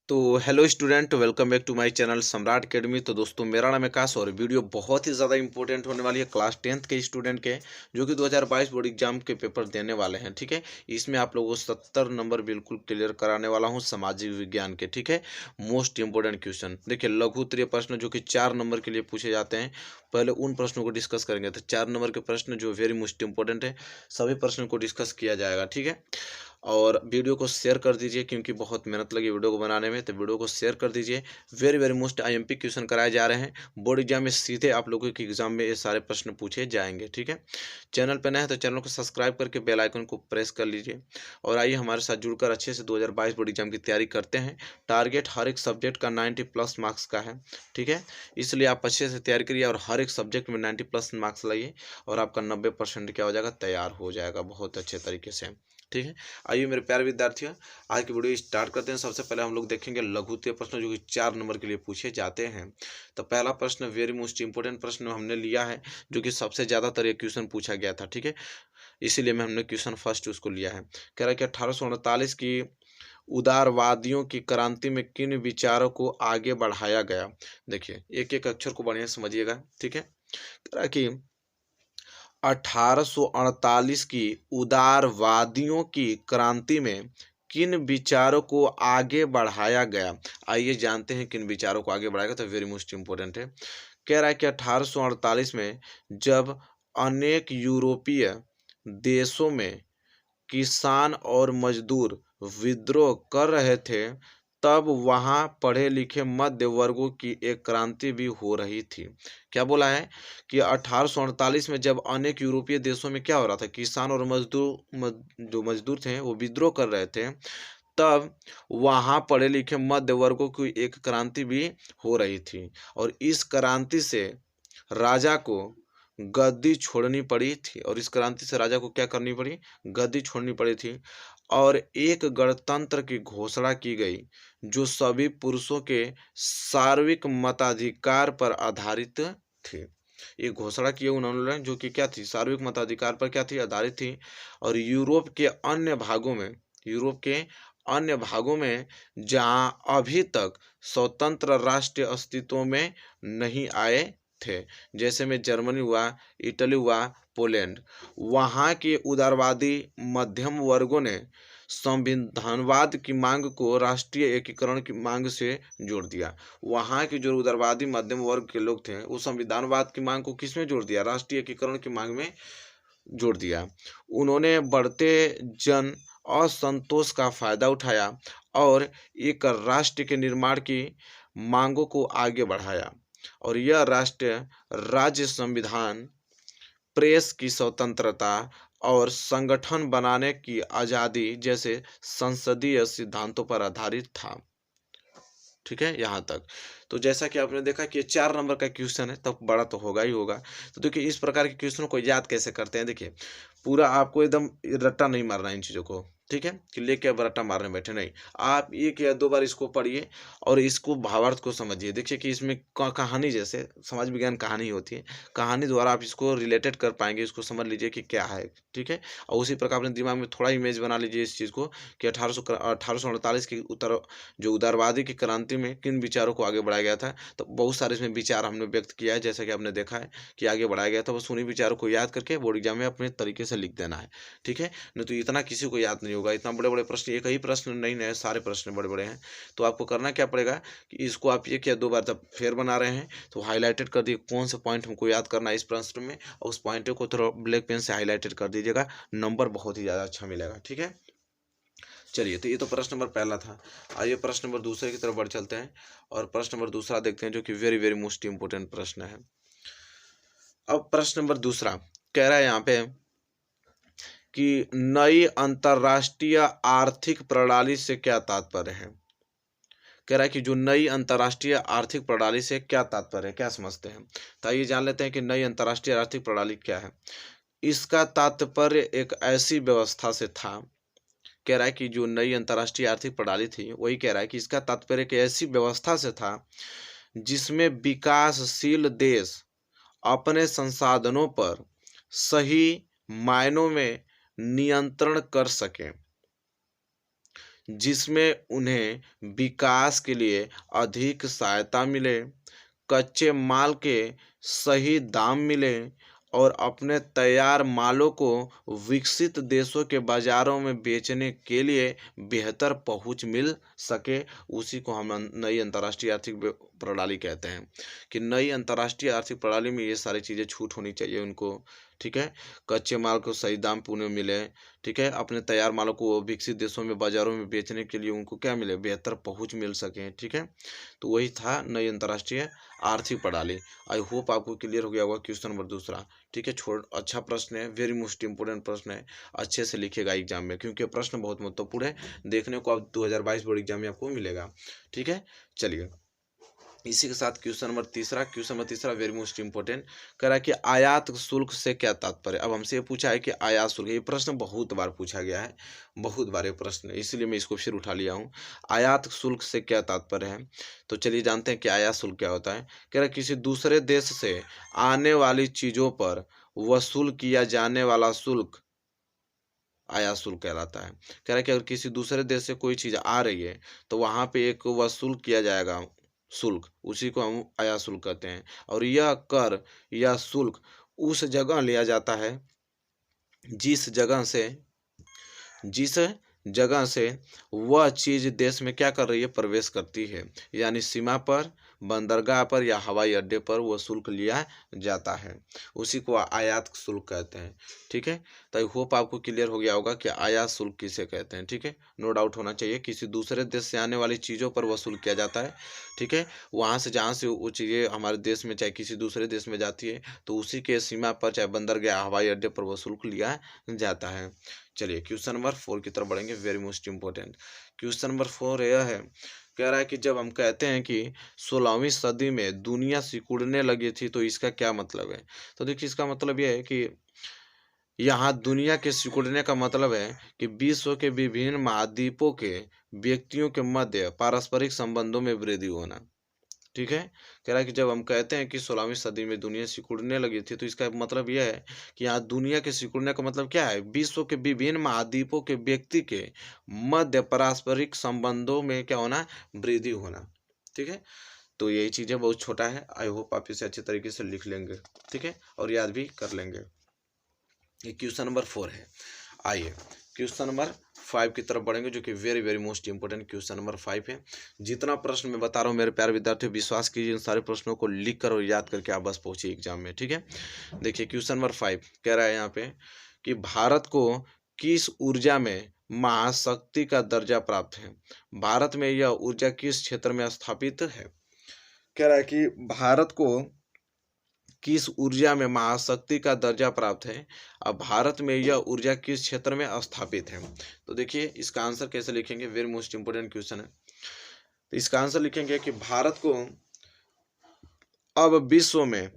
तो hello student, welcome back to my channel Samrat academy. तो दोस्तों, मेरा नाम है आकाश और वीडियो बहुत ही ज़्यादा इंपॉर्टेंट होने वाली है क्लास 10th के स्टूडेंट के, जो कि 2022 बोर्ड एग्जाम के पेपर देने वाले हैं। ठीक है, इसमें आप लोगों को 70 नंबर बिल्कुल क्लियर कराने वाला हूं सामाजिक विज्ञान के। ठीक है, मोस्ट इंपॉर्टेंट क्वेश्चन देखिए, लघु उत्तरीय प्रश्न जो कि 4 नंबर के लिए पूछे जाते हैं। पहले उन प्रश्नों को डिस्कस करेंगे। तो 4 नंबर के प्रश्न जो वेरी मोस्ट इंपॉर्टेंट है, सभी प्रश्नों को डिस्कस किया जाएगा। ठीक है, और वीडियो को शेयर कर दीजिए क्योंकि बहुत मेहनत लगी वीडियो को बनाने में। तो वीडियो को शेयर कर दीजिए। Very very most IMP question कराए जा रहे हैं बोर्ड एग्जाम में, सीधे आप लोगों के एग्जाम में ये सारे प्रश्न पूछे जाएंगे। ठीक है, चैनल पर नए हैं तो चैनल को सब्सक्राइब करके बेल आइकन को प्रेस कर लीजिए और आइए हमारे साथ जुड़कर अच्छे से 2022 बोर्ड एग्जाम की तैयारी करते हैं। टारगेट हर एक सब्जेक्ट का 90+ मार्क्स का है। ठीक है, इसलिए आप अच्छे से तैयारी करिए और हर एक सब्जेक्ट में 90+ मार्क्स लाइए और आपका 90% क्या हो जाएगा, तैयार हो जाएगा बहुत अच्छे तरीके से। ठीक है, आइए मेरे प्यारे विद्यार्थियों, आज की वीडियो स्टार्ट करते हैं। सबसे पहले हम लोग देखेंगे लघु उत्तरीय प्रश्न जो कि 4 नंबर के लिए पूछे जाते हैं। तो पहला प्रश्न वेरी मोस्ट इंपोर्टेंट प्रश्न हमने लिया है, जो कि सबसे ज़्यादातर ये क्वेश्चन पूछा गया था। ठीक है, इसीलिए मैं हमने क्वेश्चन फर्स्ट उसको लिया है। कह रहा है कि 1848 की उदारवादियों की क्रांति में किन विचारों को आगे बढ़ाया गया। देखिए, एक एक अक्षर को बढ़िया समझिएगा। ठीक है, कह रहा है कि 1848 की उदारवादियों की क्रांति में किन विचारों को आगे बढ़ाया गया। आइए जानते हैं किन विचारों को आगे बढ़ाया गया। तो वेरी मोस्ट इंपोर्टेंट है। कह रहा है कि 1848 में जब अनेक यूरोपीय देशों में किसान और मजदूर विद्रोह कर रहे थे, तब वहां पढ़े लिखे मध्य वर्गों की एक क्रांति भी हो रही थी। क्या बोला है कि 1848 में जब अनेक यूरोपीय देशों में क्या हो रहा था, किसान और जो मजदूर थे वो विद्रोह कर रहे थे, तब वहां पढ़े लिखे मध्य वर्गों की एक क्रांति भी हो रही थी। और इस क्रांति से राजा को गद्दी छोड़नी पड़ी थी। और इस क्रांति से राजा को क्या करनी पड़ी, गद्दी छोड़नी पड़ी थी। और एक गणतंत्र की घोषणा की गई जो सभी पुरुषों के सार्वत्रिक मताधिकार पर आधारित थी। ये घोषणा की उन्होंने जो कि क्या थी, सार्वत्रिक मताधिकार पर क्या थी, आधारित थी। और यूरोप के अन्य भागों में जहां अभी तक स्वतंत्र राष्ट्र अस्तित्व में नहीं आए थे, जैसे में जर्मनी हुआ, इटली हुआ, पोलैंड, वहाँ के उदारवादी मध्यम वर्गों ने संविधानवाद की मांग को राष्ट्रीय एकीकरण की मांग से जोड़ दिया। वहाँ के जो उदारवादी मध्यम वर्ग के लोग थे, वो संविधानवाद की मांग को किसमें जोड़ दिया, राष्ट्रीय एकीकरण की मांग में जोड़ दिया। उन्होंने बढ़ते जन असंतोष का फायदा उठाया और एक राष्ट्र के निर्माण की मांगों को आगे बढ़ाया। और यह राष्ट्र राज्य संविधान, प्रेस की स्वतंत्रता और संगठन बनाने की आज़ादी जैसे संसदीय सिद्धांतों पर आधारित था। ठीक है, यहाँ तक। तो जैसा कि आपने देखा कि ये 4 नंबर का क्वेश्चन है, तब बड़ा तो होगा ही होगा। तो देखिए, इस प्रकार के क्वेश्चनों को याद कैसे करते हैं। देखिए, पूरा आपको एकदम रट्टा नहीं मारना है इन चीज़ों को। ठीक है, कि लेके अब रट्टा मारने बैठे नहीं। आप 1 या 2 बार इसको पढ़िए और इसको भावार्थ को समझिए। देखिए कि इसमें कहानी, जैसे समाज विज्ञान कहानी होती है, कहानी द्वारा आप इसको रिलेटेड कर पाएंगे, इसको समझ लीजिए कि क्या है। ठीक है, और उसी प्रकार अपने दिमाग में थोड़ा इमेज बना लीजिए इस चीज़ को कि 1848 की जो उदारवादी की क्रांति में किन विचारों को आगे बढ़ाया गया था। तो बहुत सारे इसमें विचार हमने व्यक्त किया है, जैसा कि आपने देखा है कि आगे बढ़ाया गया था। बस उन्हीं विचारों को याद करके बोर्ड एग्जाम में अपने तरीके से लिख देना है। ठीक है, नहीं तो इतना किसी को याद नहीं होगा। इतना बड़े बड़े प्रश्न, एक ही प्रश्न नहीं है, सारे प्रश्न बड़े बड़े हैं। तो आपको करना क्या पड़ेगा कि इसको आप 1 या 2 बार जब फेर बना रहे हैं तो हाईलाइटेड कर दिए कौन से पॉइंट हमको याद करना है इस प्रश्न में, और उस पॉइंट को थोड़ा ब्लैक पेन से हाईलाइटेड कर दीजिएगा, नंबर बहुत ही ज़्यादा अच्छा मिलेगा। ठीक है, चलिए, तो ये तो प्रश्न नंबर पहला था। आइए प्रश्न नंबर दूसरे की तरफ बढ़ चलते हैं और प्रश्न नंबर दूसरा देखते हैं, जो कि वेरी वेरी मोस्ट इंपोर्टेंट प्रश्न है। अब प्रश्न नंबर दूसरा कह रहा है यहाँ पे कि नई अंतरराष्ट्रीय आर्थिक प्रणाली से क्या तात्पर्य है। कह रहा है कि जो नई अंतरराष्ट्रीय आर्थिक प्रणाली से क्या तात्पर्य है, क्या समझते हैं। तो आइए जान लेते हैं कि नई अंतरराष्ट्रीय आर्थिक प्रणाली क्या है। इसका तात्पर्य एक ऐसी व्यवस्था से था। कह रहा है कि जो नई अंतर्राष्ट्रीय आर्थिक प्रणाली थी, वही कह रहा है कि इसका तात्पर्य एक ऐसी व्यवस्था से था जिसमें विकासशील देश अपने संसाधनों पर सही मायनों में नियंत्रण कर सकें। जिसमें उन्हें विकास के लिए अधिक सहायता मिले, कच्चे माल के सही दाम मिले और अपने तैयार मालों को विकसित देशों के बाजारों में बेचने के लिए बेहतर पहुंच मिल सके, उसी को हम नई अंतर्राष्ट्रीय आर्थिक प्रणाली कहते हैं। कि नई अंतर्राष्ट्रीय आर्थिक प्रणाली में ये सारी चीज़ें छूट होनी चाहिए उनको, ठीक है। कच्चे माल को सही दाम पे उन्हें मिले, ठीक है। अपने तैयार मालों को विकसित देशों में बाजारों में बेचने के लिए उनको क्या मिले, बेहतर पहुंच मिल सके, ठीक है। तो वही था नई अंतर्राष्ट्रीय आर्थिक प्रणाली। आई होप आपको क्लियर हो गया होगा क्वेश्चन नंबर दूसरा, ठीक है। छोड़ अच्छा प्रश्न है, वेरी मोस्ट इंपोर्टेंट प्रश्न है, अच्छे से लिखिएगा एग्जाम में, क्योंकि प्रश्न बहुत महत्वपूर्ण है, देखने को अब 2022 बोर्ड एग्जाम में आपको मिलेगा, ठीक है। चलिए इसी के साथ क्वेश्चन नंबर तीसरा वेरी मोस्ट इंपोर्टेंट कह रहा है कि आयात शुल्क से क्या तात्पर्य। अब हमसे ये पूछा है कि आयात शुल्क, ये प्रश्न बहुत बार पूछा गया है, बहुत बार ये प्रश्न, इसलिए मैं इसको फिर उठा लिया हूँ। आयात शुल्क से क्या तात्पर्य है, तो चलिए जानते हैं कि आयात शुल्क क्या होता है। कह रहा है किसी दूसरे देश से आने वाली चीजों पर वसूल किया जाने वाला शुल्क आयात शुल्क कहलाता है। कह रहा है कि अगर किसी दूसरे देश से कोई चीज आ रही है तो वहां पे एक वसूल किया जाएगा शुल्क, उसी को हम आयात शुल्क कहते हैं। और यह कर या शुल्क उस जगह लिया जाता है जिस जगह से जिस जगह से वह चीज देश में क्या कर रही है, प्रवेश करती है, यानी सीमा पर, बंदरगाह पर या हवाई अड्डे पर वह शुल्क लिया जाता है, उसी को आयात शुल्क कहते हैं, ठीक है। तो आई होप आपको क्लियर हो गया होगा कि आयात शुल्क किसे कहते हैं, ठीक है। नो डाउट होना चाहिए, किसी दूसरे देश से आने वाली चीज़ों पर वसूल किया जाता है, ठीक है। वहाँ से जहाँ से वो चीज़ें हमारे देश में चाहे किसी दूसरे देश में जाती है तो उसी के सीमा पर चाहे बंदरगाह हवाई अड्डे पर वह शुल्क लिया जाता है। चलिए क्वेश्चन नंबर 4 की तरफ बढ़ेंगे, very most important. Question number 4 यह है, कह रहा है कि जब हम कहते हैं कि 16वीं सदी में दुनिया सिकुड़ने लगी थी तो इसका क्या मतलब है। तो देखिए इसका मतलब यह है कि यहाँ दुनिया के सिकुड़ने का मतलब है कि विश्व के विभिन्न महाद्वीपों के व्यक्तियों के मध्य पारस्परिक संबंधों में वृद्धि होना, ठीक है। कह रहा है कि जब हम कहते हैं कि 16वीं सदी में दुनिया सिकुड़ने लगी थी तो इसका मतलब यह है कि यहाँ दुनिया के सिकुड़ने का मतलब क्या है, विश्व के विभिन्न महाद्वीपों के व्यक्ति के मध्य पारस्परिक संबंधों में क्या होना, वृद्धि होना, ठीक है। तो यही चीजें बहुत छोटा है, आई होप आप इसे अच्छे तरीके से लिख लेंगे, ठीक है, और याद भी कर लेंगे। ये क्वेश्चन नंबर 4 है। आइए क्वेश्चन नंबर 5 की तरफ बढ़ेंगे, जो कि very very most important question number 5 है। जितना प्रश्न मैं बता रहा हूँ मेरे प्यारे विद्यार्थियों, विश्वास कीजिए इन सारे प्रश्नों को लिख कर और याद करके आप बस पहुंचे एग्जाम में, ठीक है। देखिए क्वेश्चन नंबर 5 कह रहा है यहाँ पे कि भारत को किस ऊर्जा में महाशक्ति का दर्जा प्राप्त है। भारत में यह ऊर्जा किस क्षेत्र में स्थापित है। कह रहा है कि भारत को किस ऊर्जा में महाशक्ति का दर्जा प्राप्त है। अब भारत में यह ऊर्जा किस क्षेत्र में स्थापित है। तो देखिए इसका आंसर कैसे लिखेंगे, वेरी मोस्ट इंपोर्टेंट क्वेश्चन है। तो इसका आंसर लिखेंगे कि भारत को अब विश्व में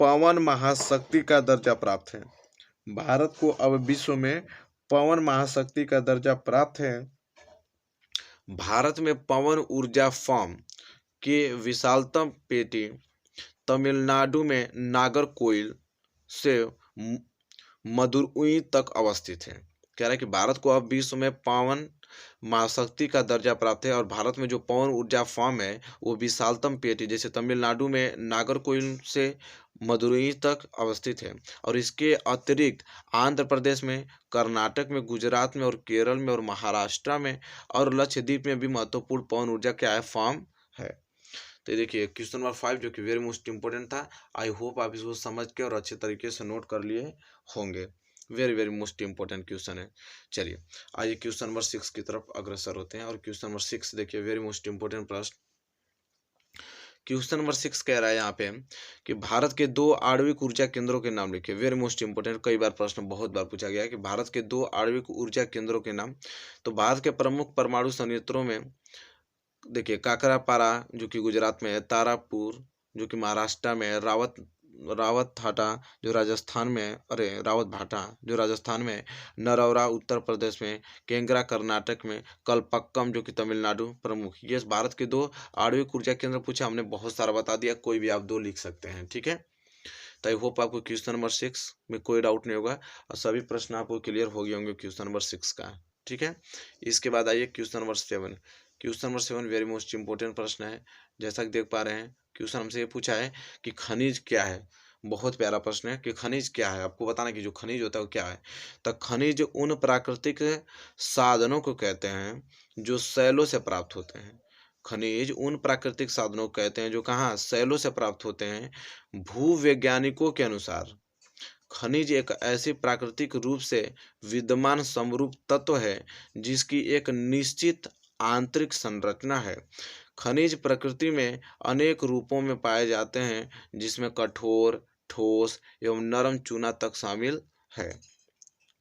पवन महाशक्ति का दर्जा प्राप्त है। भारत को अब विश्व में पवन महाशक्ति का दर्जा प्राप्त है। भारत में पवन ऊर्जा फॉर्म के विशालतम पेटी तमिलनाडु में नागरकोइल से मदुरई तक अवस्थित है। कह रहा है कि भारत को अब विश्व में पवन महाशक्ति का दर्जा प्राप्त है और भारत में जो पवन ऊर्जा फॉर्म है वो विशालतम पेटी जैसे तमिलनाडु में नागरकोइल से मदुरई तक अवस्थित है। और इसके अतिरिक्त आंध्र प्रदेश में, कर्नाटक में, गुजरात में और केरल में और महाराष्ट्र में और लक्षद्वीप में भी महत्वपूर्ण पवन ऊर्जा क्या है, फॉर्म है। तो देखिए क्वेश्चन नंबर 5 जो कि वेरी मोस्ट इंपोर्टेंट था, आई होप आप इसको समझ के और अच्छे तरीके से नोट कर लिए होंगे। Very very most important question है। चलिए आइए क्वेश्चन नंबर 6 की तरफ अग्रसर होते हैं और क्वेश्चन नंबर 6 देखिए वेरी मोस्ट इंपोर्टेंट प्रश्न। क्वेश्चन नंबर 6 कह रहा है यहाँ पे कि भारत के 2 आणविक ऊर्जा केंद्रों के नाम लिखिए। वेरी मोस्ट इंपोर्टेंट, कई बार प्रश्न बहुत बार पूछा गया है कि भारत के 2 आणविक ऊर्जा केंद्रों के नाम। तो भारत के प्रमुख परमाणु संयंत्रों में देखिए काकरापारा जो कि गुजरात में है, तारापुर जो कि महाराष्ट्र में है, रावत भाटा जो राजस्थान में है, रावत भाटा जो राजस्थान में है, नरौरा उत्तर प्रदेश में, केंगरा कर्नाटक में, कलपक्कम जो कि तमिलनाडु प्रमुख। ये भारत के 2 आणविक ऊर्जा केंद्र पूछा, हमने बहुत सारा बता दिया, कोई भी आप 2 लिख सकते हैं, ठीक है। तो आई होप आपको क्वेश्चन नंबर 6 में कोई डाउट नहीं होगा और सभी प्रश्न आपको क्लियर हो गए होंगे क्वेश्चन नंबर 6 का, ठीक है। इसके बाद आइए question number 7। Question number 7 very most important प्रश्न है। जैसा कि देख पा रहे हैं, क्वेश्चन हमसे ये पूछा है कि खनिज क्या है। बहुत प्यारा प्रश्न है कि खनिज क्या है, आपको बताना कि जो खनिज होता है वो क्या है। तो खनिज उन प्राकृतिक साधनों को कहते हैं जो शैलों से प्राप्त होते हैं। खनिज उन प्राकृतिक साधनों को कहते हैं जो कहाँ, शैलों से प्राप्त होते हैं। भूवैज्ञानिकों के अनुसार खनिज एक ऐसी प्राकृतिक रूप से विद्यमान समरूप तत्व है जिसकी एक निश्चित आंतरिक संरचना है। खनिज प्रकृति में अनेक रूपों में पाए जाते हैं जिसमें कठोर, ठोस एवं नरम चूना तक शामिल है।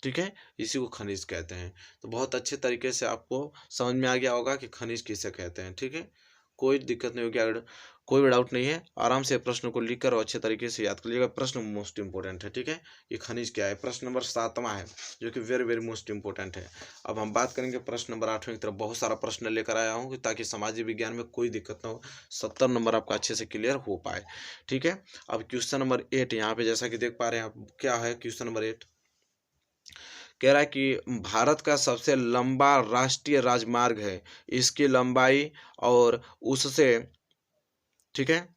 ठीक है, इसी को खनिज कहते हैं। तो बहुत अच्छे तरीके से आपको समझ में आ गया होगा कि खनिज किसे कहते हैं। ठीक है, कोई दिक्कत नहीं होगी, अगर कोई भी डाउट नहीं है आराम से प्रश्न को लिख कर और अच्छे तरीके से याद कर लीजिएगा। प्रश्न मोस्ट इंपॉर्टेंट है। ठीक है, ये खनिज क्या है, प्रश्न नंबर 7वां है जो कि वेरी वेरी मोस्ट इंपॉर्टेंट है। अब हम बात करेंगे प्रश्न नंबर 8वें की तरफ। बहुत सारा प्रश्न लेकर आया हूँ ताकि सामाजिक विज्ञान में कोई दिक्कत ना हो, 70 नंबर आपका अच्छे से क्लियर हो पाए। ठीक है, अब क्वेश्चन नंबर 8 यहाँ पे जैसा कि देख पा रहे हैं आप, क्या है क्वेश्चन नंबर 8, कह रहा है कि भारत का सबसे लंबा राष्ट्रीय राजमार्ग है, इसकी लंबाई और उससे, ठीक है,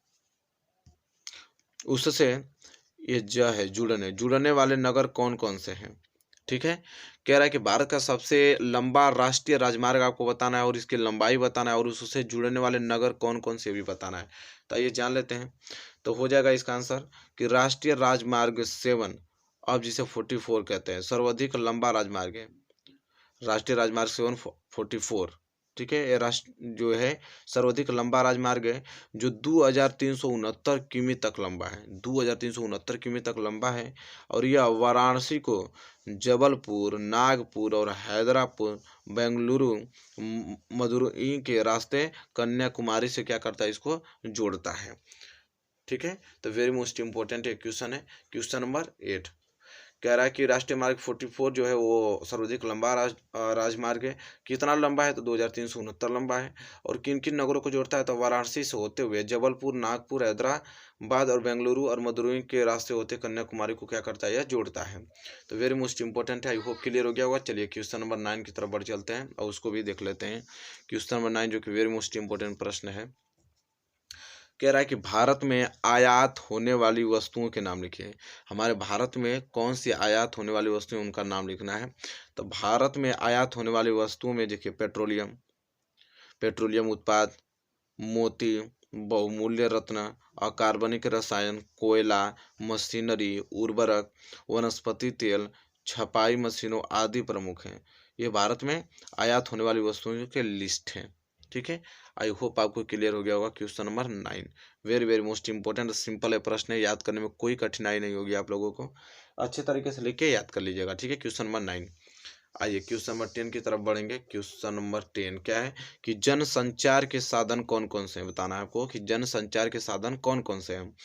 उससे ये है जुड़ने वाले नगर कौन कौन से हैं। ठीक है, कह रहा है कि भारत का सबसे लंबा राष्ट्रीय राजमार्ग आपको बताना है और इसकी लंबाई बताना है और उससे जुड़ने वाले नगर कौन कौन से भी बताना है। तो ये जान लेते हैं। तो हो जाएगा इसका आंसर कि राष्ट्रीय राजमार्ग 7, अब जिसे 44 कहते हैं, सर्वाधिक लंबा राजमार्ग है। राष्ट्रीय राजमार्ग 744। ठीक है, ये राष्ट्र जो है सर्वाधिक लंबा राजमार्ग है जो 2369 किमी तक लंबा है। 2369 किमी तक लंबा है और यह वाराणसी को जबलपुर, नागपुर और हैदरापुर, बेंगलुरु, मदुरई के रास्ते कन्याकुमारी से क्या करता है, इसको जोड़ता है। ठीक है, तो वेरी मोस्ट इंपॉर्टेंट है क्वेश्चन है क्वेश्चन नंबर 8। कह रहा है कि राष्ट्रीय मार्ग 44 जो है वो सर्वाधिक लंबा राजमार्ग है। कितना लंबा है, तो 2369 लंबा है। और किन किन नगरों को जोड़ता है, तो वाराणसी से होते हुए जबलपुर, नागपुर, हैदराबाद और बेंगलुरु और मदुरई के रास्ते होते कन्याकुमारी को क्या करता है, यह जोड़ता है। तो वेरी मोस्ट इंपॉर्टेंट है, आई होप क्लियर हो गया होगा। चलिए क्वेश्चन नंबर 9 की तरफ बढ़ चलते हैं और उसको भी देख लेते हैं। क्वेश्चन नंबर 9 जो कि वेरी मोस्ट इंपॉर्टेंट प्रश्न है। कह रहा है कि भारत में आयात होने वाली वस्तुओं के नाम लिखिए। हमारे भारत में कौन सी आयात होने वाली वस्तुएं, उनका नाम लिखना है। तो भारत में आयात होने वाली वस्तुओं में देखिए पेट्रोलियम उत्पाद, मोती, बहुमूल्य रत्न, अकार्बनिक रसायन, कोयला, मशीनरी, उर्वरक, वनस्पति तेल, छपाई मशीनों आदि प्रमुख हैं। ये भारत में आयात होने वाली वस्तुओं के लिस्ट हैं। ठीक है, आई होप आपको क्लियर हो गया होगा। Question number 9 very very most important, simple है प्रश्न है, याद करने में कोई कठिनाई नहीं होगी आप लोगों को। अच्छे तरीके से लिख के याद कर लीजिएगा। ठीक है, क्वेश्चन नंबर 9। आइए क्वेश्चन नंबर 10 की तरफ बढ़ेंगे। क्वेश्चन नंबर 10 क्या है कि जनसंचार के साधन कौन कौन से हैं, बताना है आपको कि जनसंचार के साधन कौन कौन से हैं।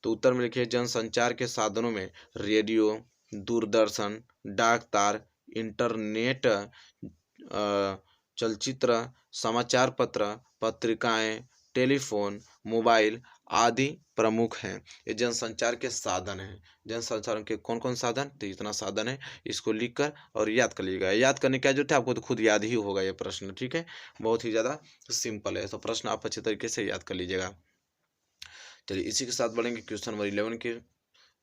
तो उत्तर में लिखिए जनसंचार के साधनों में रेडियो, दूरदर्शन, डाक तार, इंटरनेट, चलचित्र, समाचार पत्र, पत्रिकाएं, टेलीफोन, मोबाइल आदि प्रमुख हैं। ये जनसंचार के साधन हैं। जनसंचार के कौन कौन साधन, तो इतना साधन है, इसको लिखकर और याद कर लीजिएगा। याद करने की जरूरत है आपको, तो खुद याद ही होगा ये प्रश्न। ठीक है, बहुत ही ज़्यादा सिंपल है, तो प्रश्न आप अच्छे तरीके से याद कर लीजिएगा। चलिए इसी के साथ बढ़ेंगे क्वेश्चन नंबर 11 के,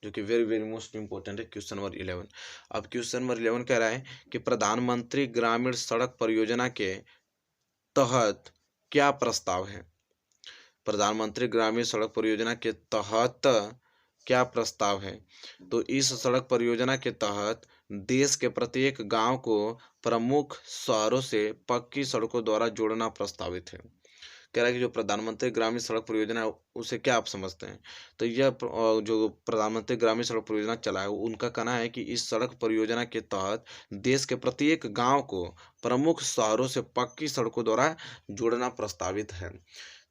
जो कि वेरी वेरी मोस्ट इंपॉर्टेंट है। Question number 11। अब क्वेश्चन नंबर 11 कह रहा है कि प्रधानमंत्री ग्रामीण सड़क परियोजना के तहत क्या प्रस्ताव है। प्रधानमंत्री ग्रामीण सड़क परियोजना के तहत क्या प्रस्ताव है। तो इस सड़क परियोजना के तहत देश के प्रत्येक गांव को प्रमुख शहरों से पक्की सड़कों द्वारा जोड़ना प्रस्तावित है। कह रहा है कि जो प्रधानमंत्री ग्रामीण सड़क परियोजना है उसे क्या आप समझते हैं। तो यह जो प्रधानमंत्री ग्रामीण सड़क परियोजना चला है उनका कहना है कि इस सड़क परियोजना के तहत देश के प्रत्येक गांव को प्रमुख शहरों से पक्की सड़कों द्वारा जोड़ना प्रस्तावित है।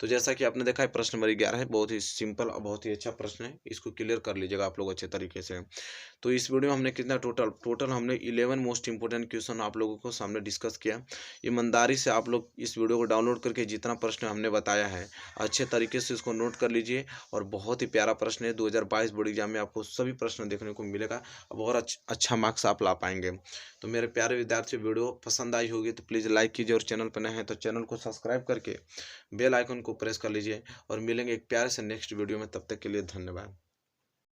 तो जैसा कि आपने देखा है प्रश्न नंबर 11 है, बहुत ही सिंपल और बहुत ही अच्छा प्रश्न है, इसको क्लियर कर लीजिएगा आप लोग अच्छे तरीके से। तो इस वीडियो में हमने कितना टोटल टोटल हमने 11 मोस्ट इंपोर्टेंट क्वेश्चन आप लोगों को सामने डिस्कस किया। ईमानदारी से आप लोग इस वीडियो को डाउनलोड करके जितना प्रश्न हमने बताया है अच्छे तरीके से इसको नोट कर लीजिए। और बहुत ही प्यारा प्रश्न है, 2022 बोर्ड एग्जाम में आपको सभी प्रश्न देखने को मिलेगा और अच्छा मार्क्स आप ला पाएंगे। तो मेरे प्यारे विद्यार्थी, वीडियो पसंद आई होगी तो प्लीज़ लाइक कीजिए और चैनल पर नए हैं तो चैनल को सब्सक्राइब करके बेल आइकन को प्रेस कर लीजिए। और मिलेंगे एक प्यारे से नेक्स्ट वीडियो में, तब तक के लिए धन्यवाद।